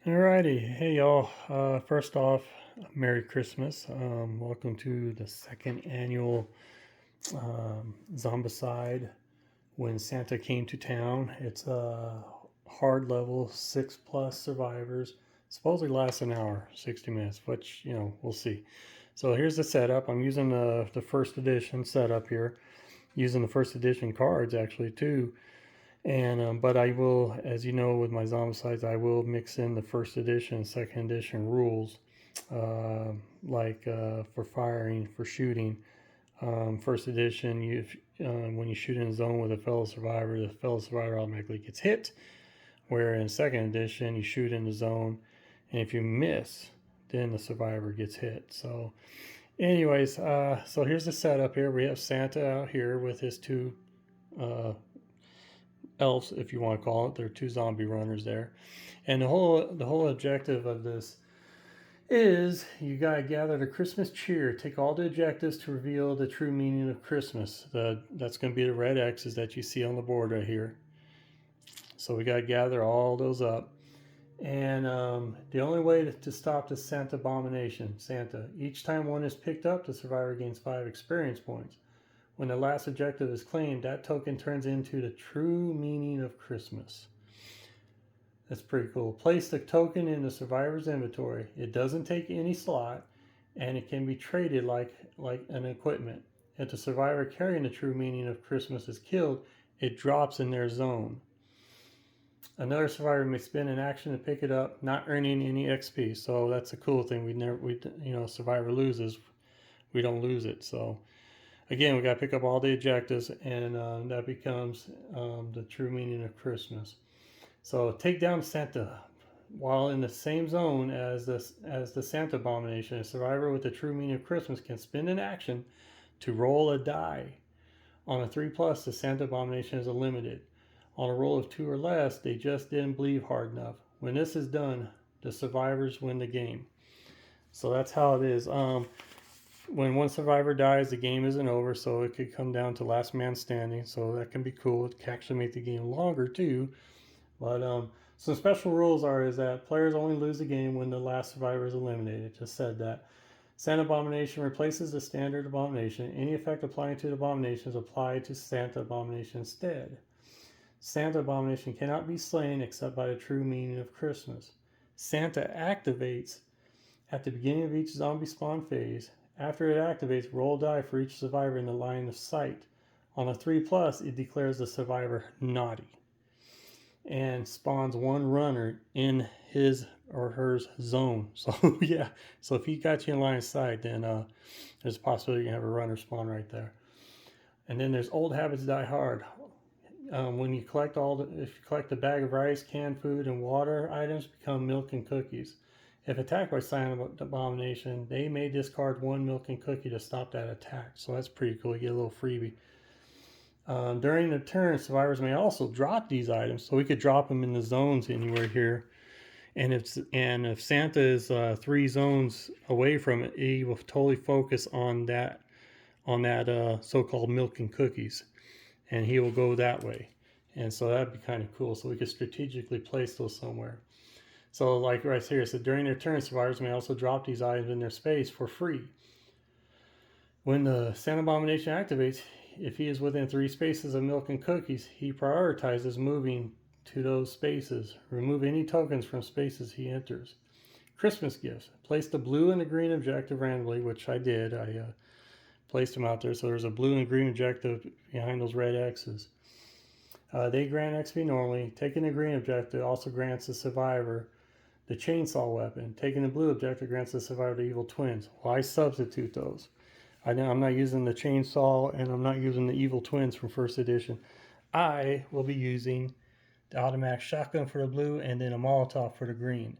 Alrighty, hey y'all. First off, Merry Christmas. Welcome to the second annual Zombicide when Santa came to town. It's a hard level, 6+ survivors. Supposedly lasts an hour, 60 minutes, which, we'll see. So here's the setup. I'm using the first edition setup here, using the first edition cards actually too. And but I will, as you know, with my Zombicides, I will mix in the first edition, second edition rules, uh, for firing, for shooting. First edition, when you shoot in a zone with a fellow survivor, the fellow survivor automatically gets hit. Where in second edition, you shoot in the zone, and if you miss, then the survivor gets hit. So, anyways, so here's the setup here. We have Santa out here with his two uh, elves, if you want to call it. There are two zombie runners there, and the whole objective of this is you gotta gather the Christmas cheer. Take all the objectives to reveal the true meaning of Christmas. That's going to be the red X's that you see on the board right here. So we gotta gather all those up. And the only way to stop the Santa abomination, each time one is picked up, the survivor gains 5 experience points. When the last objective is claimed, that token turns into the true meaning of Christmas. That's pretty cool. Place the token in the survivor's inventory. It doesn't take any slot, and it can be traded like an equipment. If the survivor carrying the true meaning of Christmas is killed, it drops in their zone. Another survivor may spend an action to pick it up, not earning any XP. So that's a cool thing. Survivor loses, we don't lose it. So again, we got to pick up all the objectives, and that becomes the true meaning of Christmas. So take down Santa while in the same zone as the Santa abomination. A survivor with the true meaning of Christmas can spend an action to roll a die. On a 3+, the Santa abomination is eliminated. On a roll of 2 or less, they just didn't believe hard enough. When this is done, the survivors win the game. So that's how it is. When one survivor dies, the game isn't over, so it could come down to last man standing. So that can be cool. It can actually make the game longer too. But some special rules is that players only lose the game when the last survivor is eliminated. Just said that. Santa Abomination replaces the standard abomination. Any effect applying to the abomination is applied to Santa Abomination instead. Santa Abomination cannot be slain except by the true meaning of Christmas. Santa activates at the beginning of each zombie spawn phase. After it activates, roll a die for each survivor in the line of sight. On a 3+, it declares the survivor naughty and spawns one runner in his or her zone. So yeah, so if he got you in line of sight, then there's a possibility you have a runner spawn right there. And then there's old habits die hard. When you collect if you collect a bag of rice, canned food, and water items, become milk and cookies. If attacked by Santa Abomination, they may discard 1 milk and cookie to stop that attack. So that's pretty cool. You get a little freebie. During the turn, survivors may also drop these items, so we could drop them in the zones anywhere here. And if Santa is 3 zones away from it, he will totally focus on that so-called milk and cookies, and he will go that way. And so that'd be kind of cool. So we could strategically place those somewhere. So like right here, so during their turn, survivors may also drop these items in their space for free. When the Santa Abomination activates, if he is within 3 spaces of milk and cookies, he prioritizes moving to those spaces. Remove any tokens from spaces he enters. Christmas gifts. Place the blue and the green objective randomly, which I did. I placed them out there. So there's a blue and green objective behind those red X's. They grant XP normally. Taking the green objective also grants the survivor the chainsaw weapon. Taking the blue objective grants the survivor the evil twins. Well, I substitute those. I'm not using the chainsaw, and I'm not using the evil twins from first edition. I will be using the automatic shotgun for the blue, and then a Molotov for the green.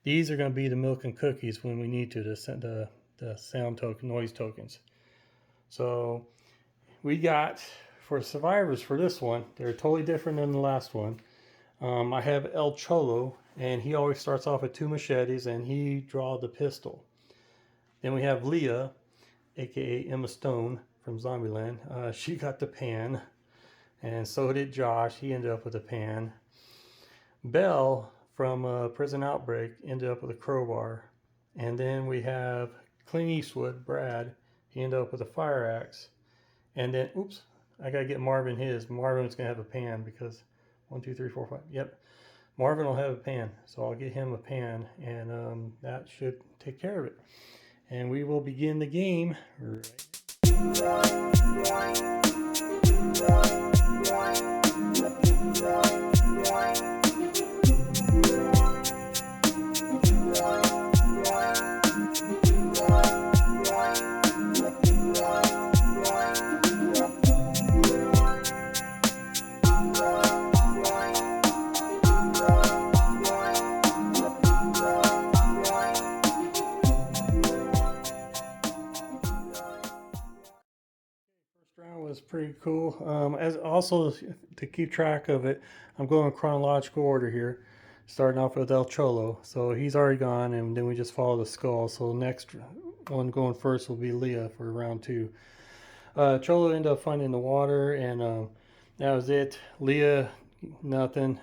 These are going to be the milk and cookies when we need to, the sound token, noise tokens. So we got, for survivors for this one, they're totally different than the last one. I have El Cholo, and he always starts off with 2 machetes, and he draws the pistol. Then we have Leah, aka Emma Stone from Zombieland. She got the pan, and so did Josh. He ended up with a pan. Belle from Prison Outbreak ended up with a crowbar. And then we have Clint Eastwood, Brad. He ended up with a fire axe. And then, oops, I gotta get Marvin his. Marvin's gonna have a pan because 1, 2, 3, 4, 5. Yep, Marvin will have a pan, so I'll get him a pan, and that should take care of it. And we will begin the game right now. Was pretty cool. As also to keep track of it, I'm going in chronological order here, starting off with El Cholo. So he's already gone, and then we just follow the skull. So next one going first will be Leah for round 2. Cholo ended up finding the water, and that was it. Leah, nothing.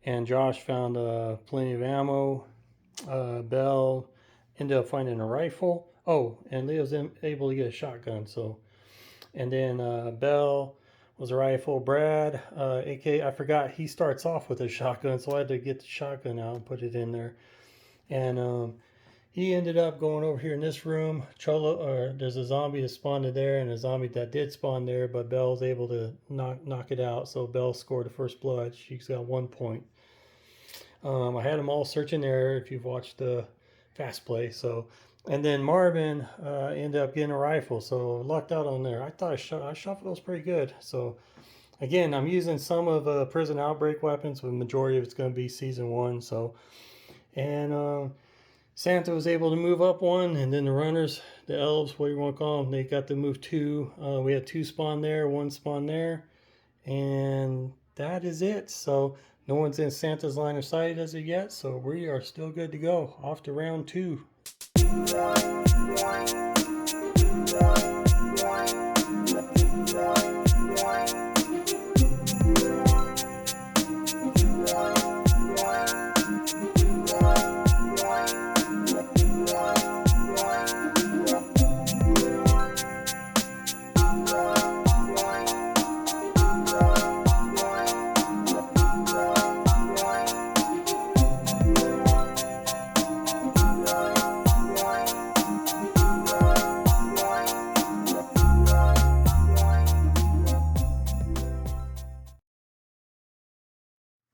And Josh found plenty of ammo. Belle ended up finding a rifle. Oh, and Leah was able to get a shotgun. So. And then Bell was a rifle. Brad, AK, I forgot, he starts off with a shotgun, so I had to get the shotgun out and put it in there. And he ended up going over here in this room. There's a zombie that spawned there and a zombie that did spawn there, but Bell was able to knock it out. So Bell scored the first blood. She's got 1 point. I had them all searching there if you've watched the fast play. So. And then Marvin ended up getting a rifle, so lucked out on there. I thought I shuffled those pretty good. So again, I'm using some of Prison Outbreak weapons, but the majority of it's going to be Season 1. So, and Santa was able to move up 1, and then the runners, the elves, what you want to call them, they got to move 2. We had 2 spawn there, 1 spawn there, and that is it. So no one's in Santa's line of sight as of yet, so we are still good to go. Off to round 2.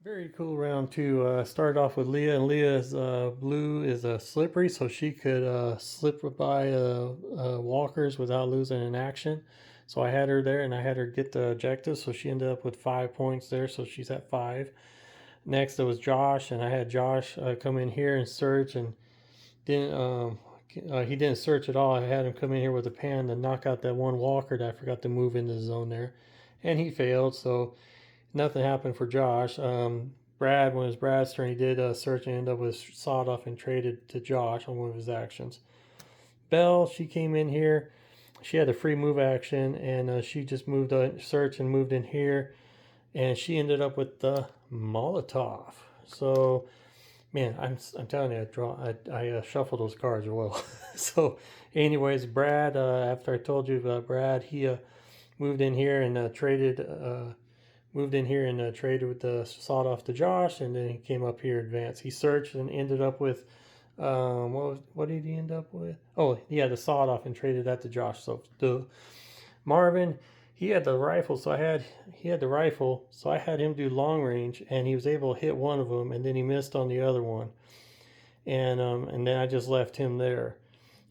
Very cool round 2. Started off with Leah, and Leah's blue is slippery, so she could slip by walkers without losing an action. So I had her there, and I had her get the objective, so she ended up with 5 points there, so she's at 5. Next, it was Josh, and I had Josh come in here and search, and didn't he didn't search at all. I had him come in here with a pan to knock out that one walker that I forgot to move into the zone there, and he failed, so nothing happened for Josh. Brad, when it was Brad's turn, he did a search and ended up with sawed off and traded to Josh on one of his actions. Belle, she came in here. She had a free move action, and she just moved a search and moved in here, and she ended up with the Molotov. So, man, I'm telling you, I shuffled those cards well. So, anyways, Brad, after I told you about Brad, he moved in here and traded. Moved in here and traded with the sawed off to Josh, and then he came up here advanced. He searched and ended up with, what did he end up with? Oh, yeah, the sawed off and traded that to Josh. So the Marvin, he had the rifle, so he had the rifle, so I had him do long range, and he was able to hit one of them, and then he missed on the other one, and then I just left him there.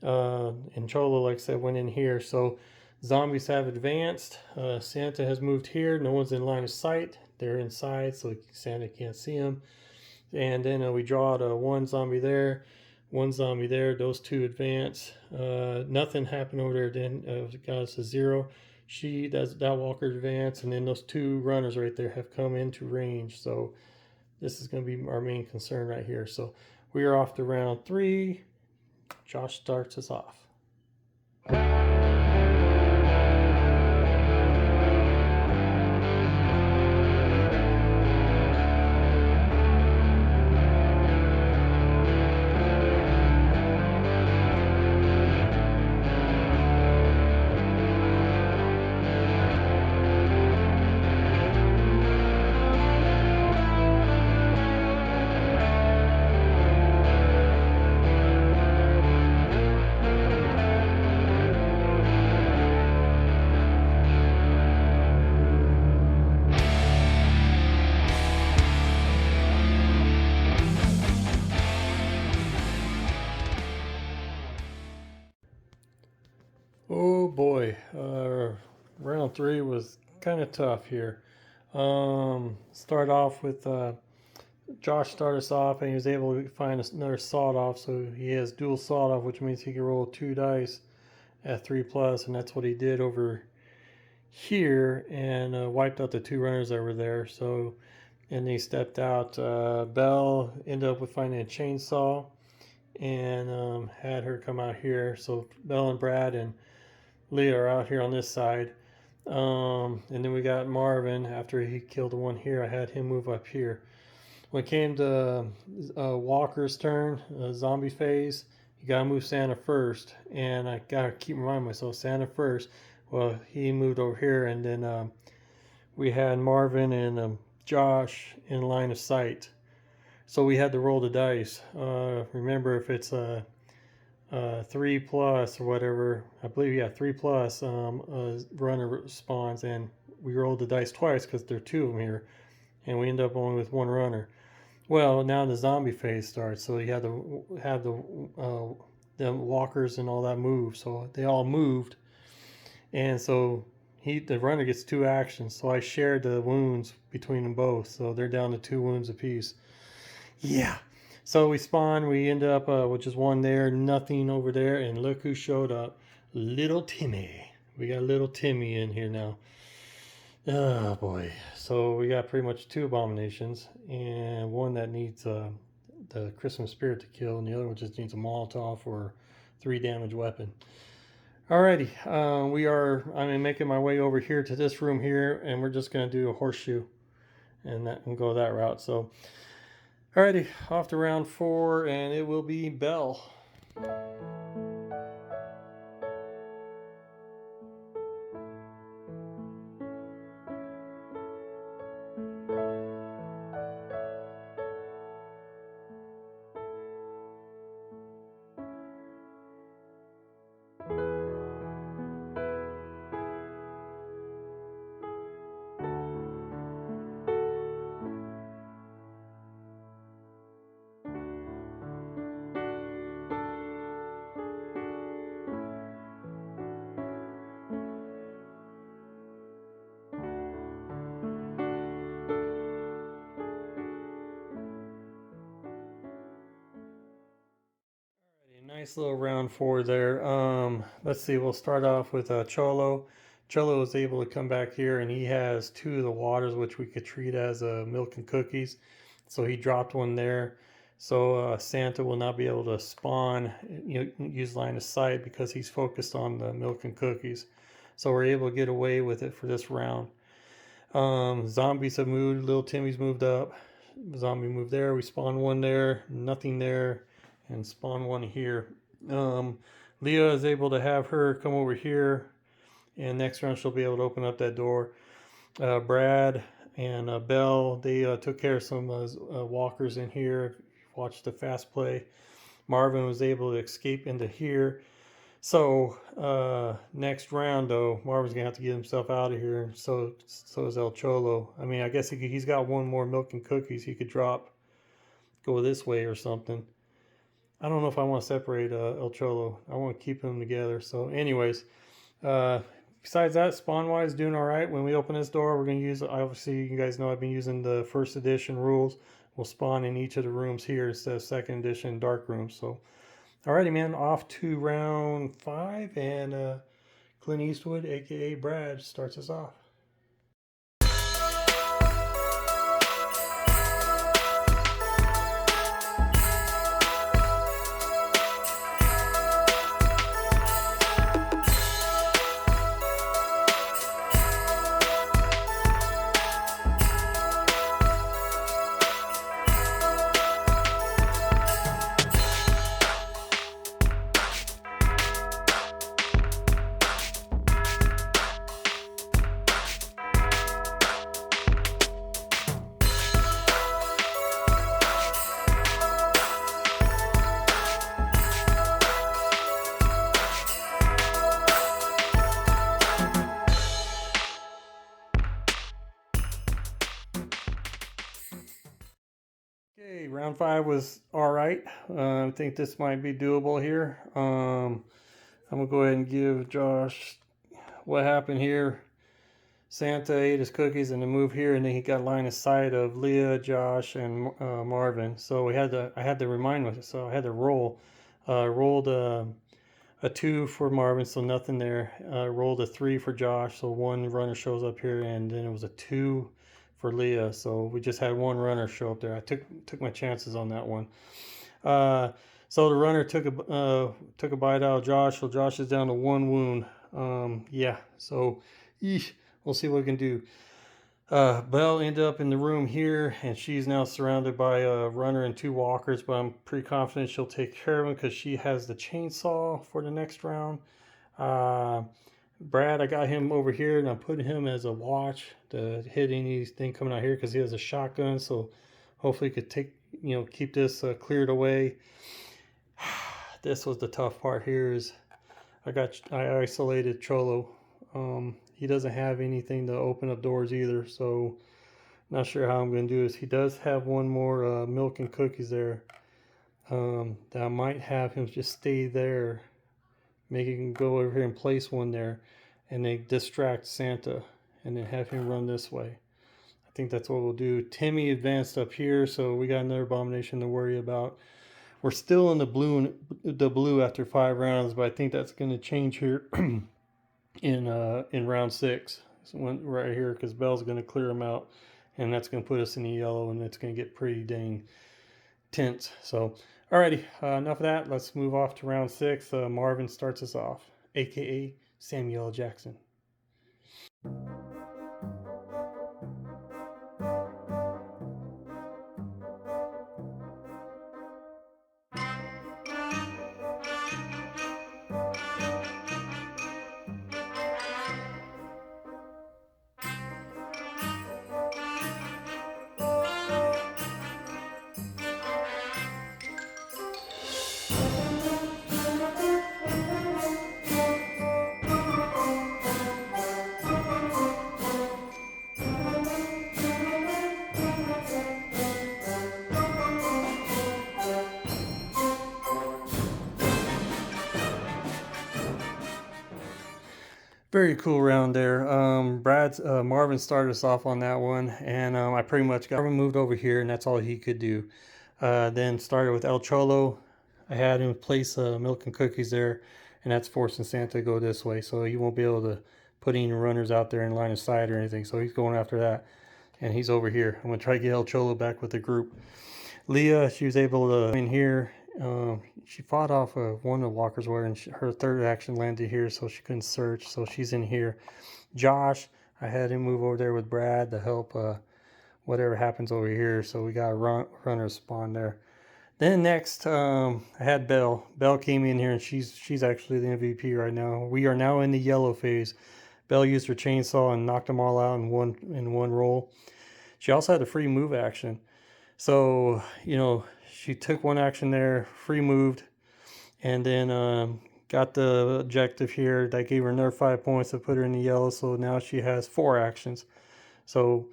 And Cholo, like I said, went in here. So zombies have advanced. Santa has moved here. No one's in line of sight. They're inside, so Santa can't see them. And then we draw out one zombie there, one zombie there. Those 2 advance. Nothing happened over there. Then it got us a 0. That walker advance, and then those 2 runners right there have come into range. So this is going to be our main concern right here. So we are off to round 3. Josh starts us off. Oh boy, round three was kind of tough here. Start off with Josh started us off, and he was able to find another sawed off. So he has dual sawed off, which means he can roll 2 dice at 3+, and that's what he did over here, and wiped out the 2 runners that were there. So, and he stepped out. Belle ended up with finding a chainsaw, and had her come out here. So Belle and Brad and Leah are out here on this side. And then we got Marvin. After he killed the one here, I had him move up here. When it came to Walker's turn, zombie phase, you gotta move Santa first. And I gotta keep reminding myself, Santa first. Well, he moved over here, and then we had Marvin and Josh in line of sight. So we had to roll the dice. Remember, if it's a 3+ or whatever, I believe, yeah, 3+, runner spawns, and we rolled the dice twice because there are 2 of them here, and we end up only with 1 runner. Well, now the zombie phase starts, so you had to have the walkers and all that move. So they all moved, and so the runner gets 2 actions. So I shared the wounds between them both, so they're down to 2 wounds apiece. Yeah. So we spawned. We end up with just 1 there, nothing over there, and look who showed up, little Timmy. We got little Timmy in here now. Oh boy. So we got pretty much 2 abominations, and one that needs the Christmas spirit to kill, and the other one just needs a Molotov or 3 damage weapon. Alrighty, I'm making my way over here to this room here, and we're just gonna do a horseshoe, and go that route. So, alrighty, off to round 4, and it will be Belle. Nice little round 4 there. Let's see. We'll start off with Cholo. Cholo was able to come back here, and he has 2 of the waters, which we could treat as milk and cookies. So he dropped 1 there. So Santa will not be able to spawn, use line of sight, because he's focused on the milk and cookies. So we're able to get away with it for this round. Zombies have moved. Little Timmy's moved up. Zombie moved there. We spawned 1 there. Nothing there. And spawn 1 here. Leah is able to have her come over here, and next round she'll be able to open up that door. Brad and Belle, they took care of some walkers in here. Watched the fast play. Marvin was able to escape into here. So next round, though, Marvin's gonna have to get himself out of here. So is El Cholo. I mean, I guess he's got 1 more milk and cookies he could drop, go this way or something. I don't know if I want to separate El Cholo. I want to keep them together. So anyways, besides that, spawn-wise, doing all right. When we open this door, we're going to use, obviously, you guys know I've been using the 1st edition rules. We'll spawn in each of the rooms here instead of 2nd edition dark rooms. So, alrighty, man, off to round 5, and Clint Eastwood, a.k.a. Brad, starts us off. Okay, round 5 was all right. I think this might be doable here. I'm gonna go ahead and give Josh what happened here. Santa ate his cookies and then moved here, and then he got line of sight of Leah, Josh, and Marvin. So I had to remind myself. So I had to roll. Rolled a 2 for Marvin, so nothing there. Rolled a 3 for Josh, so one runner shows up here, and then it was a 2 for Leah. So we just had one runner show up there. I took my chances on that one. So the runner took a bite out of Josh. So Josh is down to 1 wound. Yeah. So, we'll see what we can do. Belle ended up in the room here, and she's now surrounded by a runner and 2 walkers. But I'm pretty confident she'll take care of him because she has the chainsaw for the next round. Brad, I got him over here, and I'm putting him as a watch to hit anything coming out here because he has a shotgun. So hopefully, he could keep this cleared away. This was the tough part here. Is I isolated Cholo. He doesn't have anything to open up doors either, so not sure how I'm going to do this. He does have one more milk and cookies there. That I might have him just stay there, make him go over here and place one there, and then distract Santa, and then have him run this way. I think that's what we'll do. Timmy advanced up here, so we got another abomination to worry about. We're still in the blue after 5 rounds, but I think that's going to change here in round 6. So right here, because Belle's going to clear them out, and that's going to put us in the yellow, and it's going to get pretty dang tense. So, alrighty, enough of that. Let's move off to round 6. Marvin starts us off, aka Samuel Jackson. Very cool round there. Marvin started us off on that one, and I pretty much got Marvin moved over here, and that's all he could do. Then started with El Cholo. I had him place milk and cookies there, and that's forcing Santa to go this way, so he won't be able to put any runners out there in line of sight or anything. So he's going after that, and he's over here. I'm gonna try to get El Cholo back with the group. Leah, she was able to in here. She fought off one of the walkers where, and her third action landed here, so she couldn't search. So she's in here. Josh, I had him move over there with Brad to help whatever happens over here. So we got a runner spawn there. Then next, I had Belle. Belle came in here, and she's actually the MVP right now. We are now in the yellow phase. Belle used her chainsaw and knocked them all out in one roll. She also had a free move action. So, she took one action there, free moved, and then got the objective here. That gave her another 5 points to put her in the yellow. So now she has 4 actions. So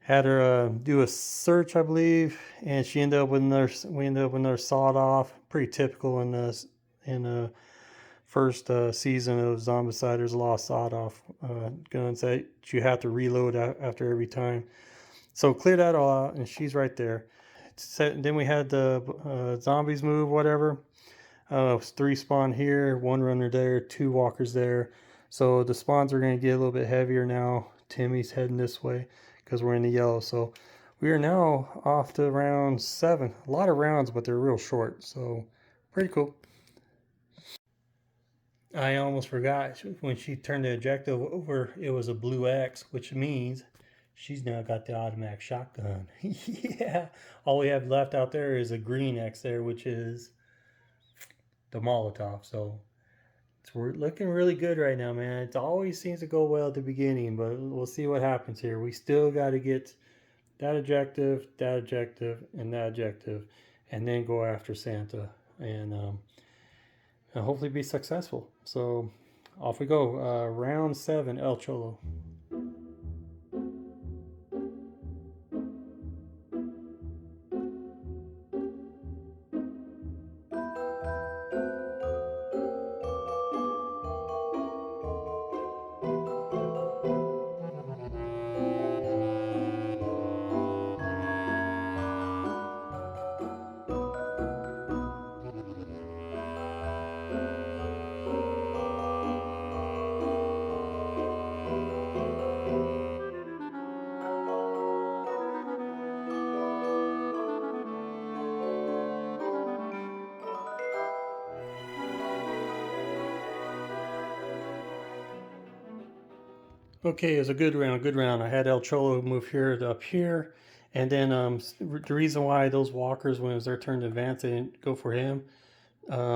had her do a search, I believe, and we ended up with another sawed off. Pretty typical in the first season of Zombicide. There's a lot of sawed off guns that you have to reload after every time. So clear that all out, and she's right there. Then we had the zombies move, whatever. It was 3 spawn here, 1 runner there, 2 walkers there. So the spawns are going to get a little bit heavier now. Timmy's heading this way because we're in the yellow. So we are now off to round 7. A lot of rounds, but they're real short. So pretty cool. I almost forgot when she turned the objective over, it was a blue X, which means she's now got the automatic shotgun. Yeah. All we have left out there is a green X there, which is the Molotov. So we're looking really good right now, man. It always seems to go well at the beginning, but we'll see what happens here. We still got to get that objective, and that objective, and then go after Santa and hopefully be successful. So off we go. Round 7, El Cholo. Okay, it was a good round, good round. I had El Cholo move here to up here. And then the reason why those walkers, when it was their turn to advance, they didn't go for him.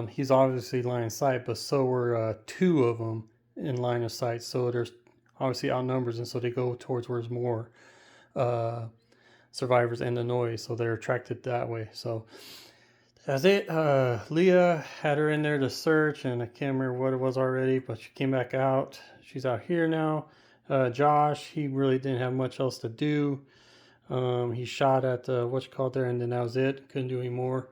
He's obviously line of sight, but so were two of them in line of sight. So there's obviously outnumbers, and so they go towards where there's more uh, survivors and the noise. So they're attracted that way. So that's it. Leah had her in there to search, and I can't remember what it was already, but she came back out. She's out here now. Josh, he really didn't have much else to do. He shot at what you call it there, and then that was it. Couldn't do any more.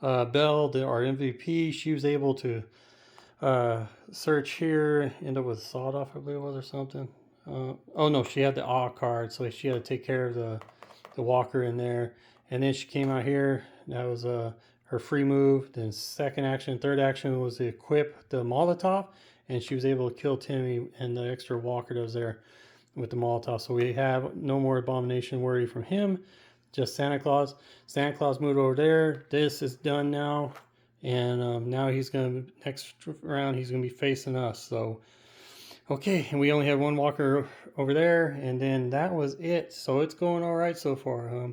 Belle, our MVP, she was able to search here, end up with sawed off, I believe it was, or something. Oh no, she had the awe card, so she had to take care of the walker in there. And then she came out here. That was her free move. Then second action, third action was to equip the Molotov, and she was able to kill Timmy and the extra walker that was there with the Molotov. So we have no more Abomination worry from him. Just Santa Claus. Santa Claus moved over there. This is done now. And now he's going to, next round, he's going to be facing us. So, okay. And we only have one walker over there. And then that was it. So it's going all right so far.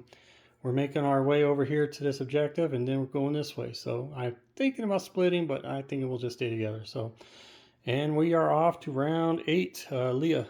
We're making our way over here to this objective, and then we're going this way. So I'm thinking about splitting, but I think we'll just stay together. So, and we are off to round 8. Leah.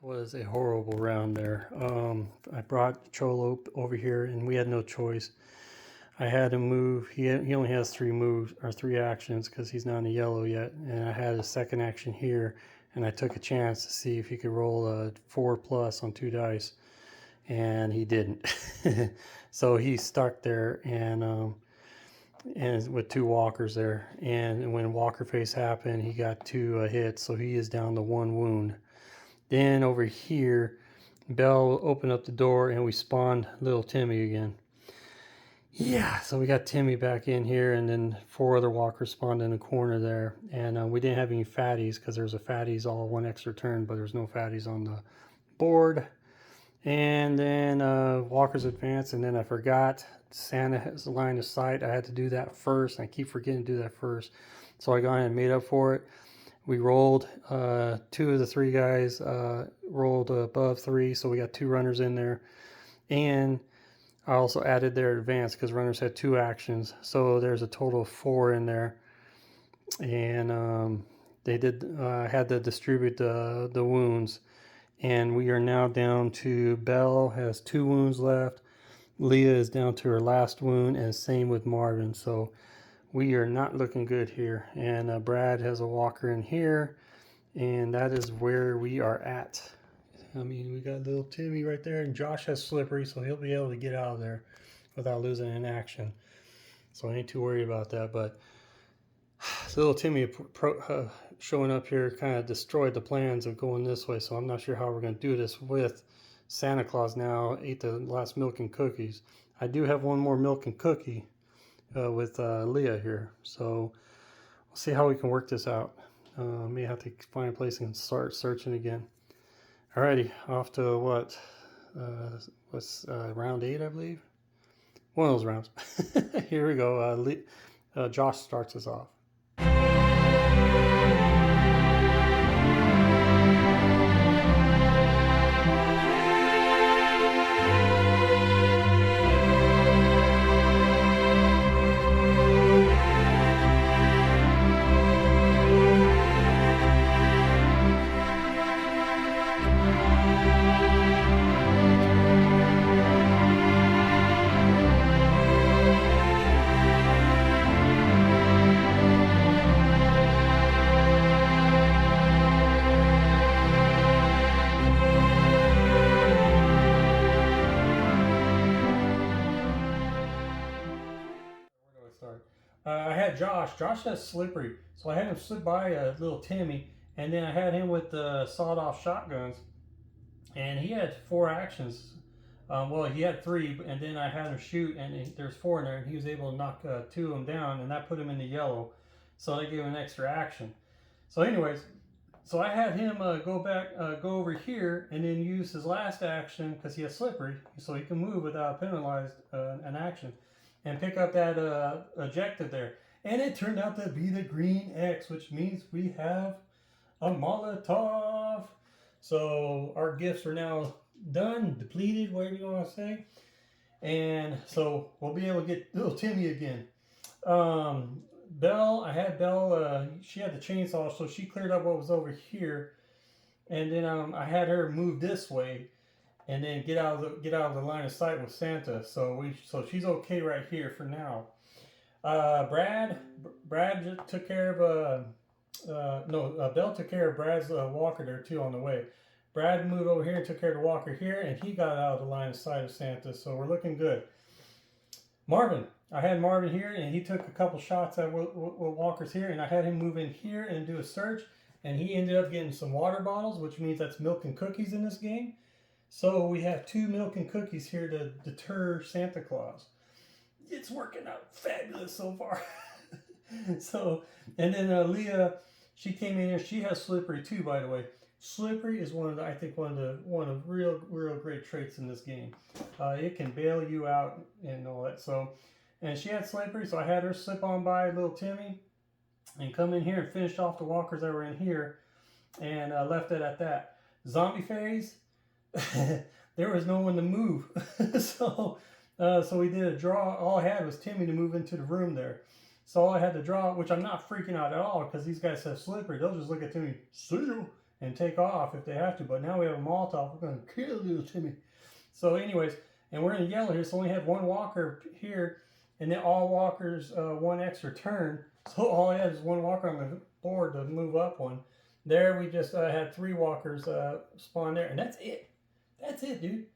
Was a horrible round there. I brought Cholo over here, and we had no choice. I had to move. He only has 3 moves or 3 actions because he's not in the yellow yet. And I had a second action here, and I took a chance to see if he could roll a 4+ on 2 dice, and he didn't. So he's stuck there, and with 2 walkers there. And when walker face happened, he got 2 hits, so he is down to 1 wound. Then over here, Belle opened up the door and we spawned little Timmy again. Yeah, so we got Timmy back in here, and then 4 other walkers spawned in the corner there. And we didn't have any fatties because there's a fatties all 1 extra turn, but there's no fatties on the board. And then walkers advance, and then I forgot Santa has a line of sight. I had to do that first. I keep forgetting to do that first. So I got ahead and made up for it. We rolled 2 of the 3 guys rolled above 3, so we got 2 runners in there. And I also added their advance because runners had 2 actions, so there's a total of 4 in there. And they did had to distribute the wounds, and we are now down to Belle has 2 wounds left. Leah is down to her last wound, and same with Marvin. So we are not looking good here. And Brad has a walker in here, and that is where we are at. I mean, we got little Timmy right there, and Josh has slippery, so he'll be able to get out of there without losing an action. So I ain't too worried about that. But little Timmy showing up here kind of destroyed the plans of going this way. So I'm not sure how we're going to do this with Santa Claus now. Ate the last milk and cookies. I do have one more milk and cookie with Leah here, so we'll see how we can work this out. May have to find a place and start searching again. Alrighty, off to what's round 8, I believe. One of those rounds. Here we go. Josh starts us off. started. I had Josh. Josh has slippery, so I had him slip by little Timmy, and then I had him with the sawed-off shotguns, and he had 4 actions. Well, he had 3, and then I had him shoot, and there's 4 in there, and he was able to knock 2 of them down, and that put him in the yellow, so they gave him an extra action. So anyways, so I had him go over here, and then use his last action, because he has slippery, so he can move without penalized an action, and pick up that objective there. And it turned out to be the green X, which means we have a Molotov. So our gifts are now done, depleted, whatever you want to say. And so we'll be able to get little Timmy again. Belle, I had Belle, she had the chainsaw, so she cleared up what was over here. And then I had her move this way and then get out of the line of sight with Santa. So she's okay right here for now. Brad took care of Belle took care of Brad's walker there too on the way. Brad moved over here and took care of the walker here, and he got out of the line of sight of Santa, so we're looking good. Marvin, I had Marvin here, and he took a couple shots at walkers here, and I had him move in here and do a search, and he ended up getting some water bottles, which means that's milk and cookies in this game. So we have 2 milk and cookies here to deter Santa Claus. It's working out fabulous so far. So, and then Leah, she came in here. She has slippery too, by the way. Slippery is one of real great traits in this game. It can bail you out and all that. So, and she had slippery, so I had her slip on by little Timmy and come in here and finish off the walkers that were in here, and left it at that. Zombie phase, there was no one to move, so we did a draw. All I had was Timmy to move into the room there. So all I had to draw, which I'm not freaking out at all because these guys have slippery. They'll just look at Timmy, see you, and take off if they have to. But now we have a Molotov. We're going to kill little Timmy. So anyways, and we're in yellow here. So we only had 1 walker here, and then all walkers 1 extra turn. So all I had is 1 walker on the board to move up 1. There we just had 3 walkers spawn there. And that's it. That's it, dude.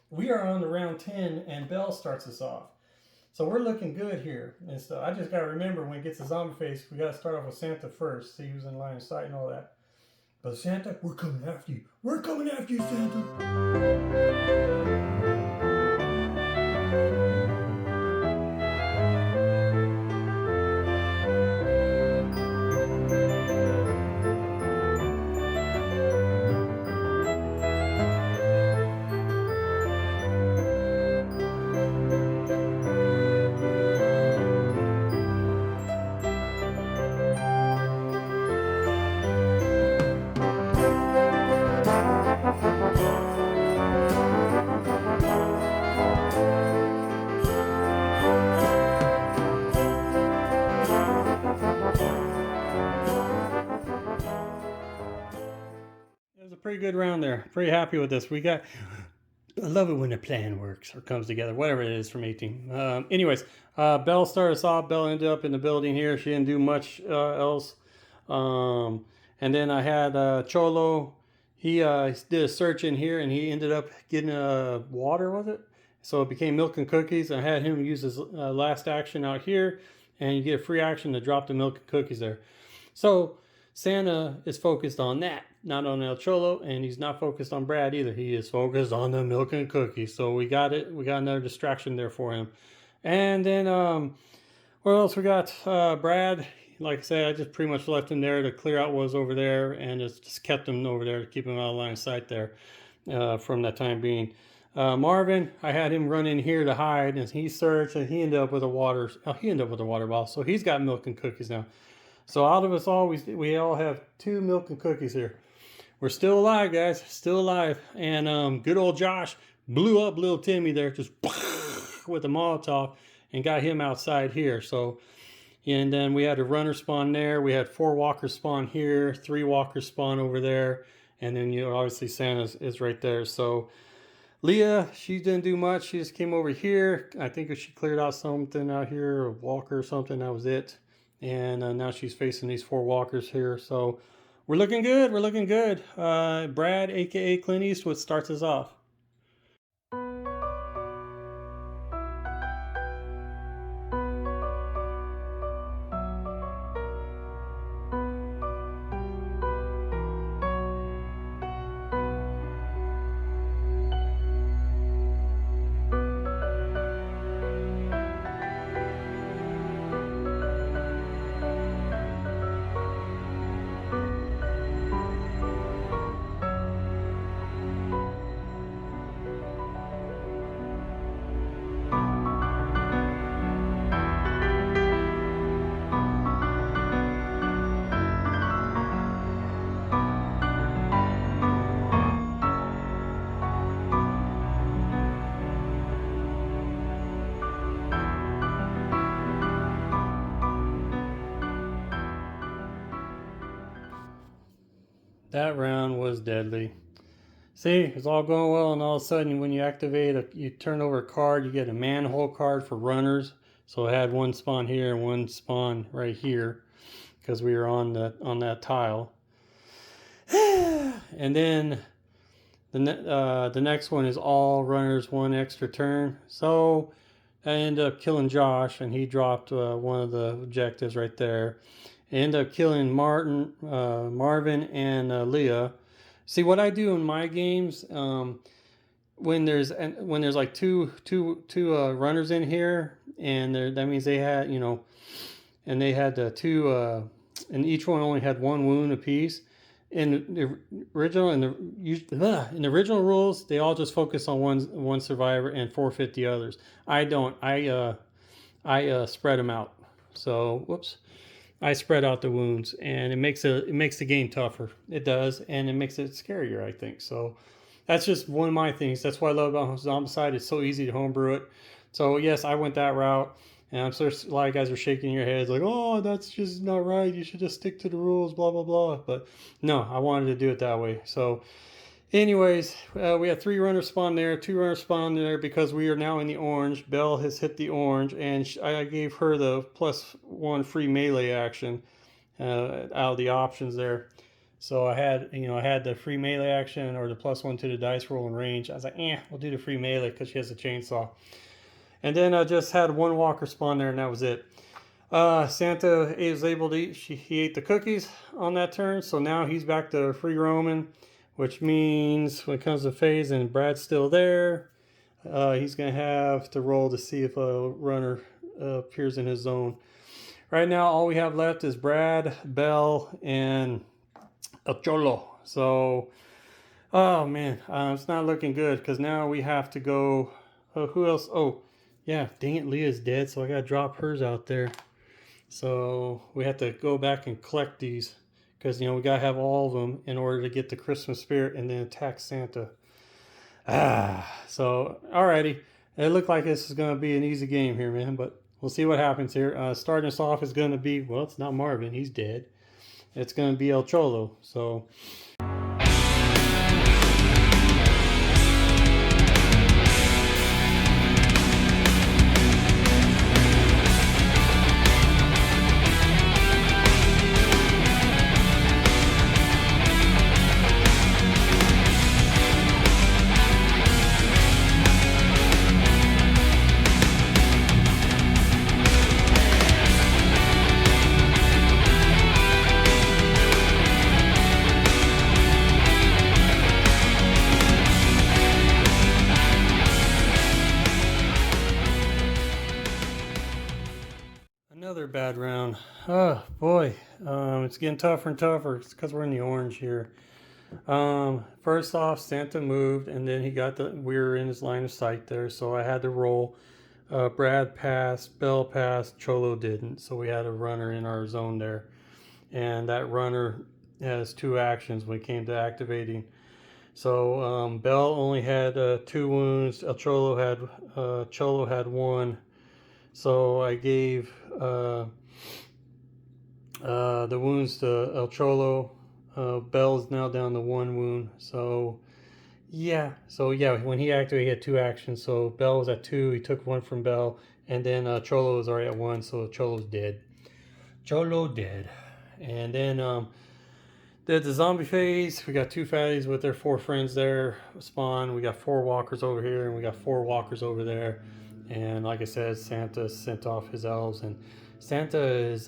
We are on the round 10, and Belle starts us off. So we're looking good here. And so I just got to remember when it gets a zombie face, we got to start off with Santa first. See who's in line of sight and all that. But Santa, we're coming after you. We're coming after you, Santa. Pretty good round there. Pretty happy with this. I love it when a plan works or comes together, whatever it is from 18. Anyways, Belle started us off. Belle ended up in the building here. She didn't do much else. And then I had Cholo. He did a search in here, and he ended up getting water, was it? So it became milk and cookies. I had him use his last action out here, and you get a free action to drop the milk and cookies there. So Santa is focused on that, not on El Cholo, and he's not focused on Brad either. He is focused on the milk and cookies. So we got it. We got another distraction there for him. And then what else we got? Brad, like I said, I just pretty much left him there to clear out what was over there, and just kept him over there to keep him out of line of sight there from that time being. Marvin, I had him run in here to hide, and he searched, and he ended up with a water bottle. So he's got milk and cookies now. So out of us all, we all have 2 milk and cookies here. We're still alive, guys. Still alive. And good old Josh blew up little Timmy there, just with a Molotov, and got him outside here. So, and then we had a runner spawn there. We had 4 walkers spawn here, 3 walkers spawn over there, and then obviously Santa is right there. So Leah, she didn't do much. She just came over here. I think she cleared out something out here, a walker or something. That was it. And now she's facing these 4 walkers here. So we're looking good. We're looking good. Brad, a.k.a. Clint Eastwood, starts us off. That round was deadly. See, it's all going well, and all of a sudden, when you activate, you turn over a card, you get a manhole card for runners. So I had one spawn here and one spawn right here, because we were on that tile. And then the next one is all runners, one extra turn. So I ended up killing Josh, and he dropped one of the objectives right there. I ended up killing Marvin, and Leah. See, what I do in my games, when there's like two runners in here, and that means they had, and they had two, and each one only had one wound apiece. In the original rules, they all just focus on one survivor and forfeit the others. I don't. I spread them out. So whoops. I spread out the wounds, and it makes the game tougher. It does, and it makes it scarier, I think. So that's just one of my things. That's what I love about Zombicide. It's so easy to homebrew it. So yes, I went that route, and I'm sure a lot of guys are shaking your heads like, "Oh, that's just not right. You should just stick to the rules." Blah blah blah. But no, I wanted to do it that way. So, anyways, we had 3 runners spawn there, 2 runners spawn there because we are now in the orange. Belle has hit the orange, and I gave her the +1 free melee action out of the options there. So I had the free melee action or the +1 to the dice roll and range. I was like, we'll do the free melee because she has a chainsaw. And then I just had 1 walker spawn there, and that was it. Santa is able to eat. He ate the cookies on that turn, so now he's back to free roaming, which means when it comes to phase and Brad's still there, he's going to have to roll to see if a runner appears in his zone. Right now, all we have left is Brad, Belle, and El Cholo. So, oh man, it's not looking good because now we have to go. Who else? Oh, yeah, dang it, Leah's dead, so I got to drop hers out there. So we have to go back and collect these because we got to have all of them in order to get the Christmas spirit and then attack Santa. So alrighty, it looked like this is going to be an easy game here, man, but we'll see what happens here. Starting us off is going to be, well, it's not Marvin, he's dead. It's going to be El Cholo. So another bad round. Oh boy, it's getting tougher and tougher. It's because we're in the orange here. First off, Santa moved, and then we were in his line of sight there, so I had to roll. Brad passed, Belle passed, Cholo didn't, so we had a runner in our zone there, and that runner has 2 actions when it came to activating. So Belle only had 2 wounds. Cholo had 1. So I gave the wounds to El Cholo. Belle's now down to 1 wound. So yeah, when he activated, he had 2 actions. So Belle was at 2. He took 1 from Belle, and then Cholo was already at 1. So Cholo's dead. Cholo dead. And then the zombie phase. We got 2 fatties with their 4 friends there spawn. We got 4 walkers over here, and we got 4 walkers over there. And like I said, Santa sent off his elves, and Santa is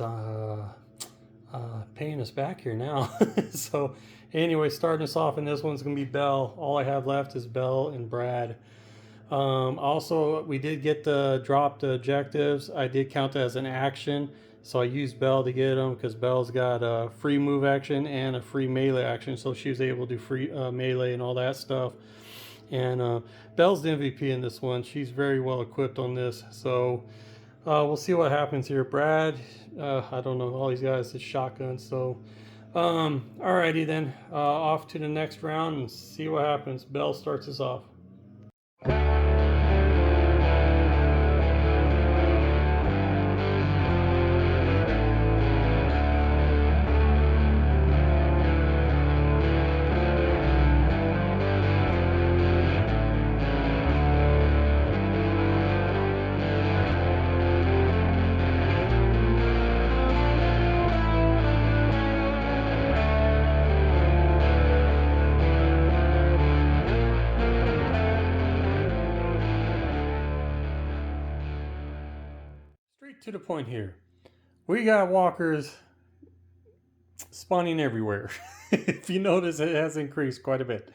paying us back here now. So anyway, starting us off, and this one's going to be Belle. All I have left is Belle and Brad. Also, we did get the dropped objectives. I did count that as an action, so I used Belle to get them because Belle's got a free move action and a free melee action, so she was able to do free melee and all that stuff. And Belle's the MVP in this one. She's very well equipped on this. So we'll see what happens here. Brad, I don't know. All these guys is shotguns. So alrighty then. Off to the next round and see what happens. Belle starts us off. Straight to the point here. We got walkers spawning everywhere. If you notice, it has increased quite a bit.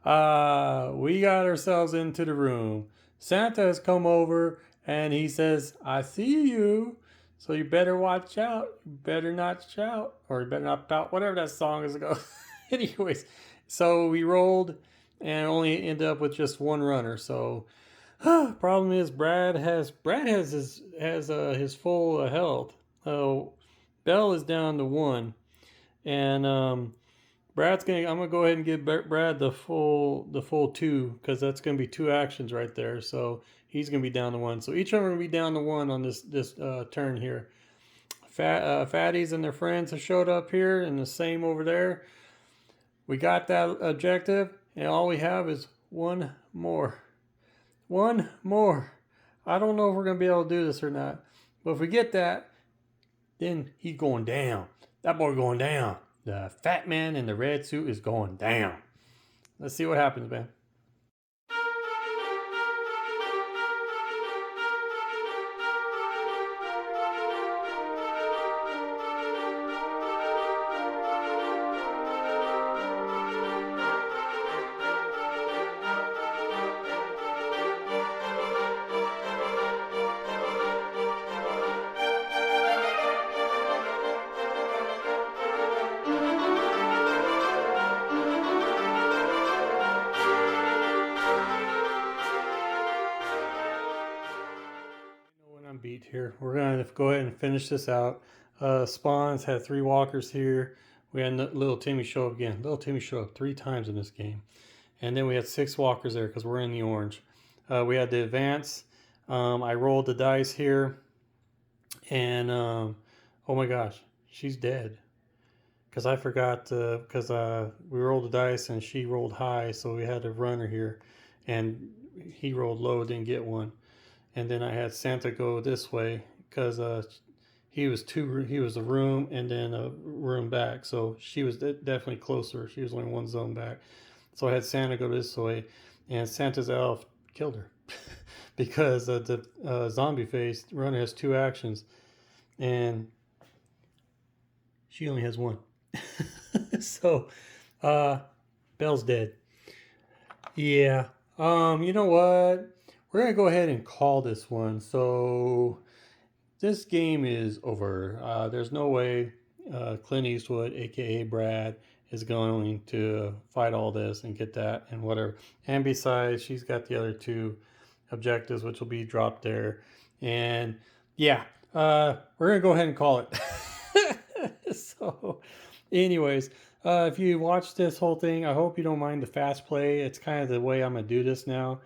We got ourselves into the room. Santa has come over and he says, I see you. So you better watch out. You better not shout. Or you better not pout. Whatever that song is ago. Anyways, so we rolled and only ended up with just one runner. So problem is Brad has his full health. Bell is down to one. And I'm gonna go ahead and give Brad the full two, because that's gonna be two actions right there. So he's gonna be down to one. So each of them are gonna be down to one on this turn here. Fatties and their friends have showed up here, and the same over there. We got that objective, and all we have is one more. One more. I don't know if we're gonna be able to do this or not, but if we get that, then he's going down. That boy going down. The fat man in the red suit is going down. Let's see what happens, man. Beat here. We're gonna go ahead and finish this out. Spawns had 3 walkers here. We had little Timmy show up again. Little Timmy showed up 3 times in this game, and then we had 6 walkers there because we're in the orange. We had the advance. I rolled the dice here, and oh my gosh, she's dead. Because I forgot because we rolled the dice and she rolled high, so we had a runner here, and he rolled low, didn't get one. And then I had Santa go this way because he was a room and then a room back, so she was definitely closer. She was only 1 zone back, so I had Santa go this way, and Santa's elf killed her because the zombie face runner has 2 actions, and she only has 1. So Belle's dead. Yeah. You know what? We're going to go ahead and call this one. So this game is over. There's no way Clint Eastwood, aka Brad, is going to fight all this and get that and whatever. And besides, she's got the other 2 objectives, which will be dropped there. And yeah, we're going to go ahead and call it. So anyways, if you watch this whole thing, I hope you don't mind the fast play. It's kind of the way I'm going to do this now.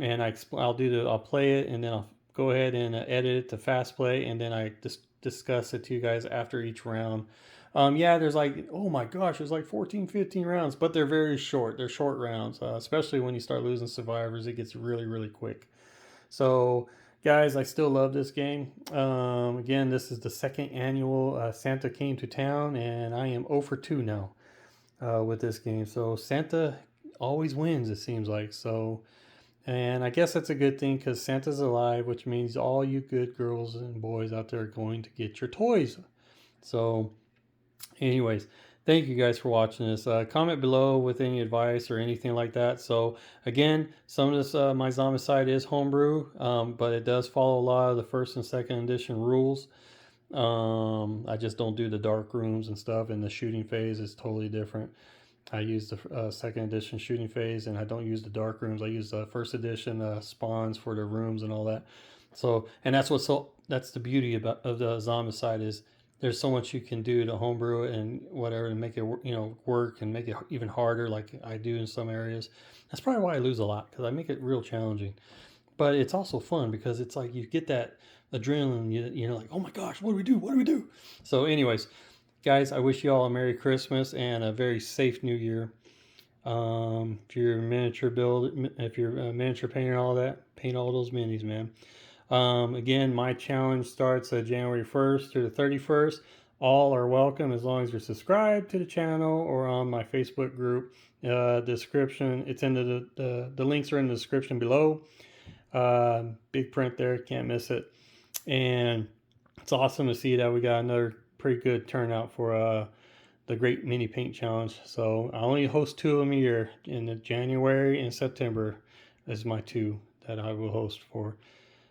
And I'll play it, and then I'll go ahead and edit it to fast play, and then I discuss it to you guys after each round. Yeah, there's like, oh my gosh, there's like 14, 15 rounds, but they're very short. They're short rounds, especially when you start losing survivors. It gets really, really quick. So, guys, I still love this game. Again, this is the 2nd annual Santa Came to Town, and I am 0 for 2 now with this game. So Santa always wins, it seems like. So. And I guess that's a good thing because Santa's alive, which means all you good girls and boys out there are going to get your toys. So, anyways, thank you guys for watching this. Comment below with any advice or anything like that. So, again, some of this, my Zombicide is homebrew, but it does follow a lot of the 1st and 2nd edition rules. I just don't do the dark rooms and stuff, and the shooting phase is totally different. I use the 2nd edition shooting phase, and I don't use the dark rooms. I use the 1st edition spawns for the rooms and all that. So, and that's the beauty of the Zombicide is there's so much you can do to homebrew it and whatever to make it work and make it even harder, like I do in some areas. That's probably why I lose a lot, because I make it real challenging. But it's also fun because it's like you get that adrenaline. You're like, oh my gosh, what do we do? What do we do? So, anyways. Guys, I wish you all a Merry Christmas and a very safe New Year. If you're miniature painting all that, paint all those minis, man. Again, my challenge starts January 1st through the 31st. All are welcome as long as you're subscribed to the channel or on my Facebook group. Description, it's in the links are in the description below. Big print there, can't miss it. And it's awesome to see that we got another pretty good turnout for the Great Mini Paint Challenge. So I only host 2 of them a year, in the January and September is my 2 that I will host for.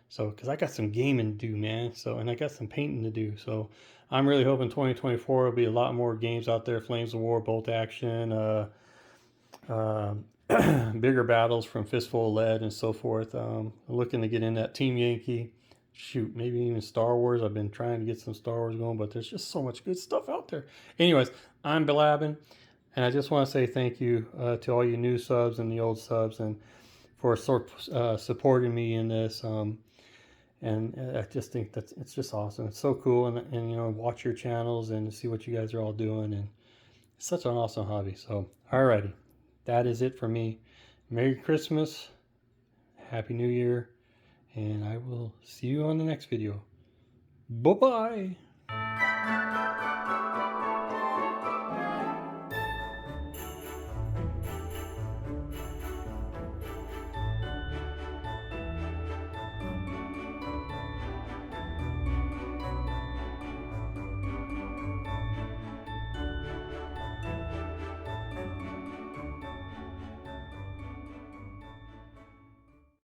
So, because I got some gaming to do, man. So, and I got some painting to do. So, I'm really hoping 2024 will be a lot more games out there. Flames of War, Bolt Action, uh, bigger battles from Fistful of Lead and so forth. Looking to get in that Team Yankee. Shoot, maybe even Star Wars. I've been trying to get some Star Wars going, but there's just so much good stuff out there. Anyways, I'm blabbing, and I just want to say thank you to all you new subs and the old subs, and for supporting me in this. And I just think that it's just awesome. It's so cool, and you know, watch your channels and see what you guys are all doing, and it's such an awesome hobby. So, alrighty, that is it for me. Merry Christmas, Happy New Year, and I will see you on the next video. Bye bye.